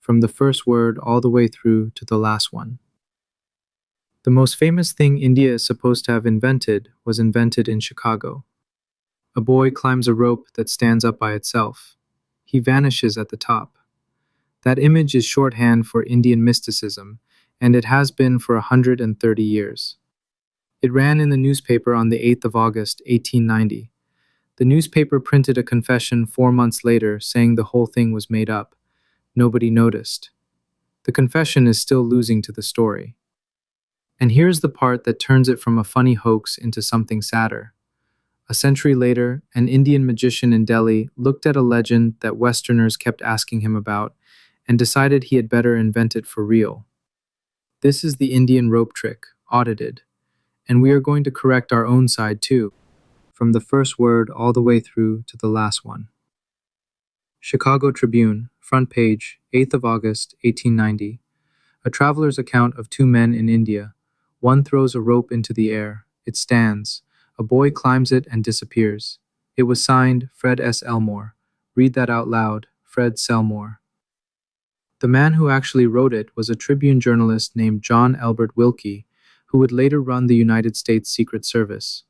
from the first word all the way through to the last one. The most famous thing India is supposed to have invented was invented in Chicago. A boy climbs a rope that stands up by itself. He vanishes at the top. That image is shorthand for Indian mysticism, and it has been for 130 years. It ran in the newspaper on the 8th of August, 1890. The newspaper printed a confession 4 months later saying the whole thing was made up. Nobody noticed. The confession is still losing to the story. And here's the part that turns it from a funny hoax into something sadder. A century later, an Indian magician in Delhi looked at a legend that Westerners kept asking him about and decided he had better invent it for real. This is the Indian rope trick, Audited, and we are going to correct our own side too, from the first word all the way through to the last one. Chicago Tribune, front page, 8th of August, 1890. A traveler's account of two men in India. One throws a rope into the air. It stands. A boy climbs it and disappears. It was signed Fred S. Ellmore. Read that out loud, Fred Selmore. The man who actually wrote it was a Tribune journalist named John Elbert Wilkie, who would later run the United States Secret Service.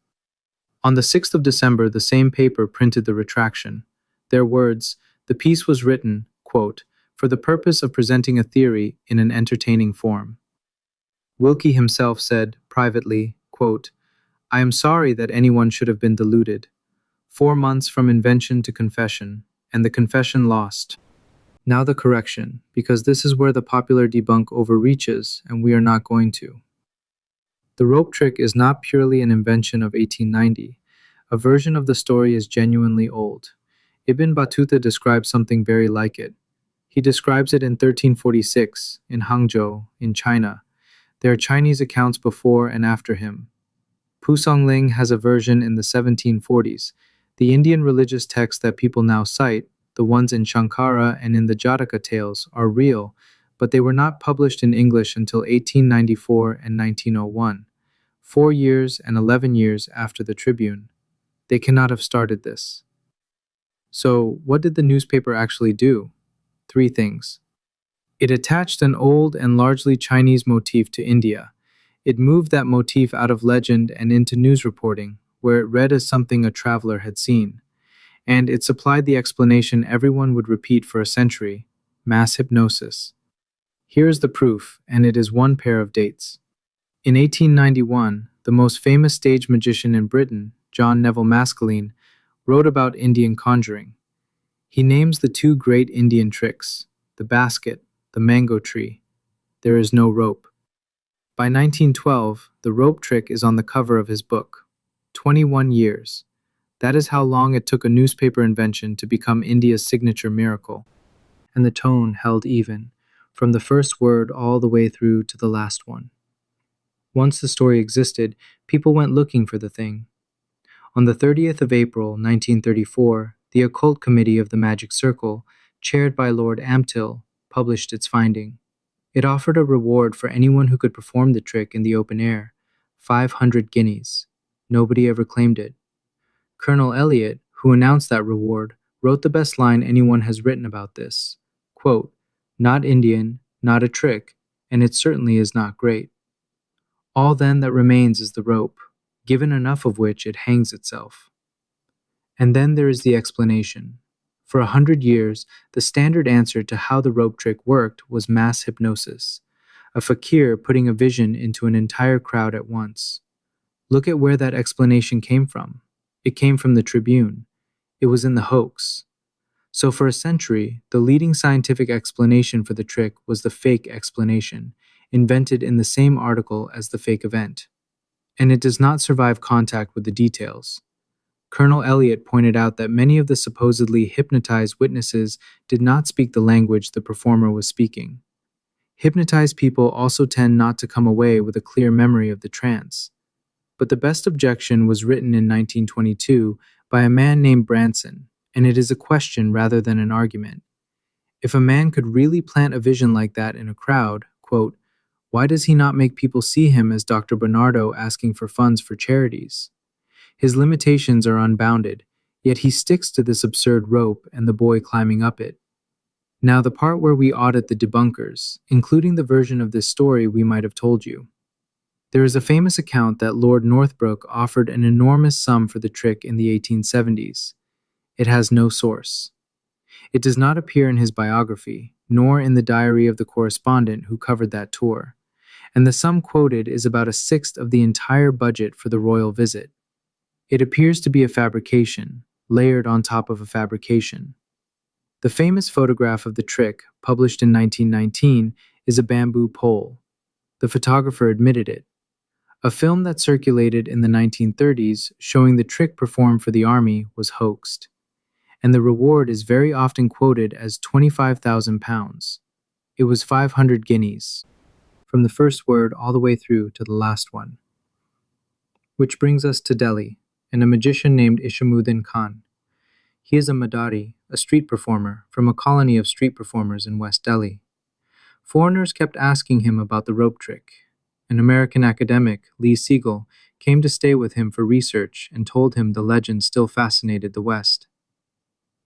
On the 6th of December, the same paper printed the retraction. Their words, the piece was written, quote, for the purpose of presenting a theory in an entertaining form. Wilkie himself said, privately, quote, I am sorry that anyone should have been deluded. 4 months from invention to confession, and the confession lost. Now the correction, because this is where the popular debunk overreaches, and we are not going to. The rope trick is not purely an invention of 1890. A version of the story is genuinely old. Ibn Battuta describes something very like it. He describes it in 1346, in Hangzhou, in China. There are Chinese accounts before and after him. Pu Songling has a version in the 1740s. The Indian religious texts that people now cite, the ones in Shankara and in the Jataka tales, are real, but they were not published in English until 1894 and 1901, 4 years and 11 years after the Tribune. They cannot have started this. So, what did the newspaper actually do? 3 things. It attached an old and largely Chinese motif to India. It moved that motif out of legend and into news reporting, where it read as something a traveler had seen. And it supplied the explanation everyone would repeat for a century, mass hypnosis. Here is the proof, and it is one pair of dates. In 1891, the most famous stage magician in Britain, John Neville Maskelyne, wrote about Indian conjuring. He names the 2 great Indian tricks, the basket, the mango tree. There is no rope. By 1912, the rope trick is on the cover of his book. 21 years. That is how long it took a newspaper invention to become India's signature miracle. And the tone held even, from the first word all the way through to the last one. Once the story existed, people went looking for the thing. On the 30th of April, 1934, the Occult Committee of the Magic Circle, chaired by Lord Ampthill, published its finding. It offered a reward for anyone who could perform the trick in the open air, 500 guineas. Nobody ever claimed it. Colonel Elliot, who announced that reward, wrote the best line anyone has written about this. Quote, not Indian, not a trick, and it certainly is not great. All then that remains is the rope, given enough of which it hangs itself. And then there is the explanation. For 100 years, the standard answer to how the rope trick worked was mass hypnosis, a fakir putting a vision into an entire crowd at once. Look at where that explanation came from. It came from the Tribune. It was in the Hoax. So for a century, the leading scientific explanation for the trick was the fake explanation, invented in the same article as the fake event. And it does not survive contact with the details. Colonel Elliot pointed out that many of the supposedly hypnotized witnesses did not speak the language the performer was speaking. Hypnotized people also tend not to come away with a clear memory of the trance. But the best objection was written in 1922 by a man named Branson, and it is a question rather than an argument. If a man could really plant a vision like that in a crowd, quote, why does he not make people see him as Dr. Bernardo asking for funds for charities? His limitations are unbounded, yet he sticks to this absurd rope and the boy climbing up it. Now, the part where we audit the debunkers, including the version of this story we might have told you. There is a famous account that Lord Northbrook offered an enormous sum for the trick in the 1870s. It has no source. It does not appear in his biography, nor in the diary of the correspondent who covered that tour, and the sum quoted is about a sixth of the entire budget for the royal visit. It appears to be a fabrication, layered on top of a fabrication. The famous photograph of the trick, published in 1919, is a bamboo pole. The photographer admitted it. A film that circulated in the 1930s showing the trick performed for the army was hoaxed, and the reward is very often quoted as £25,000. It was 500 guineas, from the first word all the way through to the last one. Which brings us to Delhi, and a magician named Ishamuddin Khan. He is a Madari, a street performer, from a colony of street performers in West Delhi. Foreigners kept asking him about the rope trick. An American academic, Lee Siegel, came to stay with him for research and told him the legend still fascinated the West.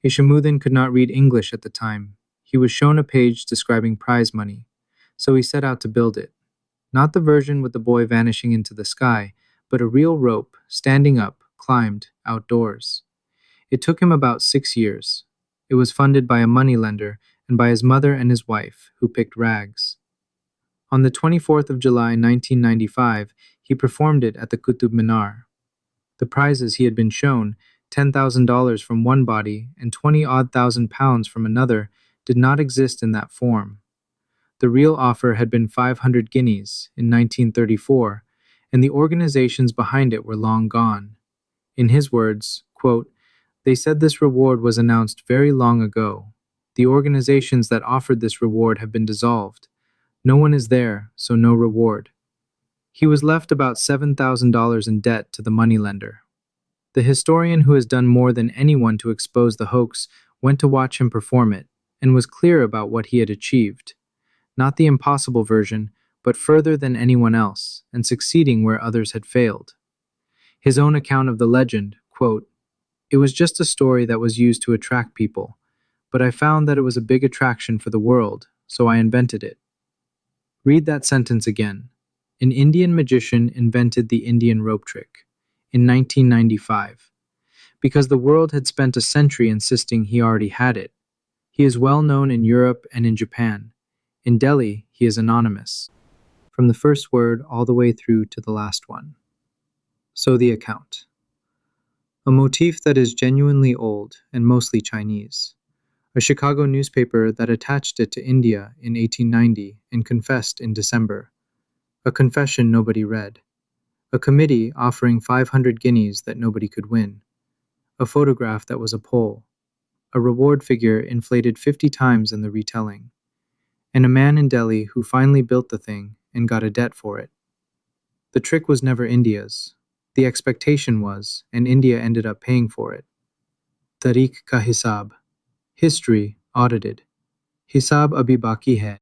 Ishamuddin could not read English at the time. He was shown a page describing prize money, so he set out to build it. Not the version with the boy vanishing into the sky, but a real rope, standing up, climbed, outdoors. It took him about 6 years. It was funded by a moneylender and by his mother and his wife, who picked rags. On the 24th of July, 1995, he performed it at the Qutub Minar. The prizes he had been shown, $10,000 from one body and 20-odd thousand pounds from another, did not exist in that form. The real offer had been 500 guineas in 1934, and the organizations behind it were long gone. In his words, quote, "They said this reward was announced very long ago. The organizations that offered this reward have been dissolved. No one is there, so no reward." He was left about $7,000 in debt to the moneylender. The historian who has done more than anyone to expose the hoax went to watch him perform it, and was clear about what he had achieved. Not the impossible version, but further than anyone else, and succeeding where others had failed. His own account of the legend, quote, "It was just a story that was used to attract people, but I found that it was a big attraction for the world, so I invented it." Read that sentence again. An Indian magician invented the Indian rope trick in 1995, because the world had spent a century insisting he already had it. He is well known in Europe and in Japan. In Delhi, he is anonymous, from the first word all the way through to the last one. So the account. A motif that is genuinely old and mostly Chinese. A Chicago newspaper that attached it to India in 1890 and confessed in December. A confession nobody read. A committee offering 500 guineas that nobody could win. A photograph that was a pole. A reward figure inflated 50 times in the retelling. And a man in Delhi who finally built the thing and got a debt for it. The trick was never India's. The expectation was, and India ended up paying for it. Tareekh ka Hisaab. History audited. Hisaab abhi baki hai.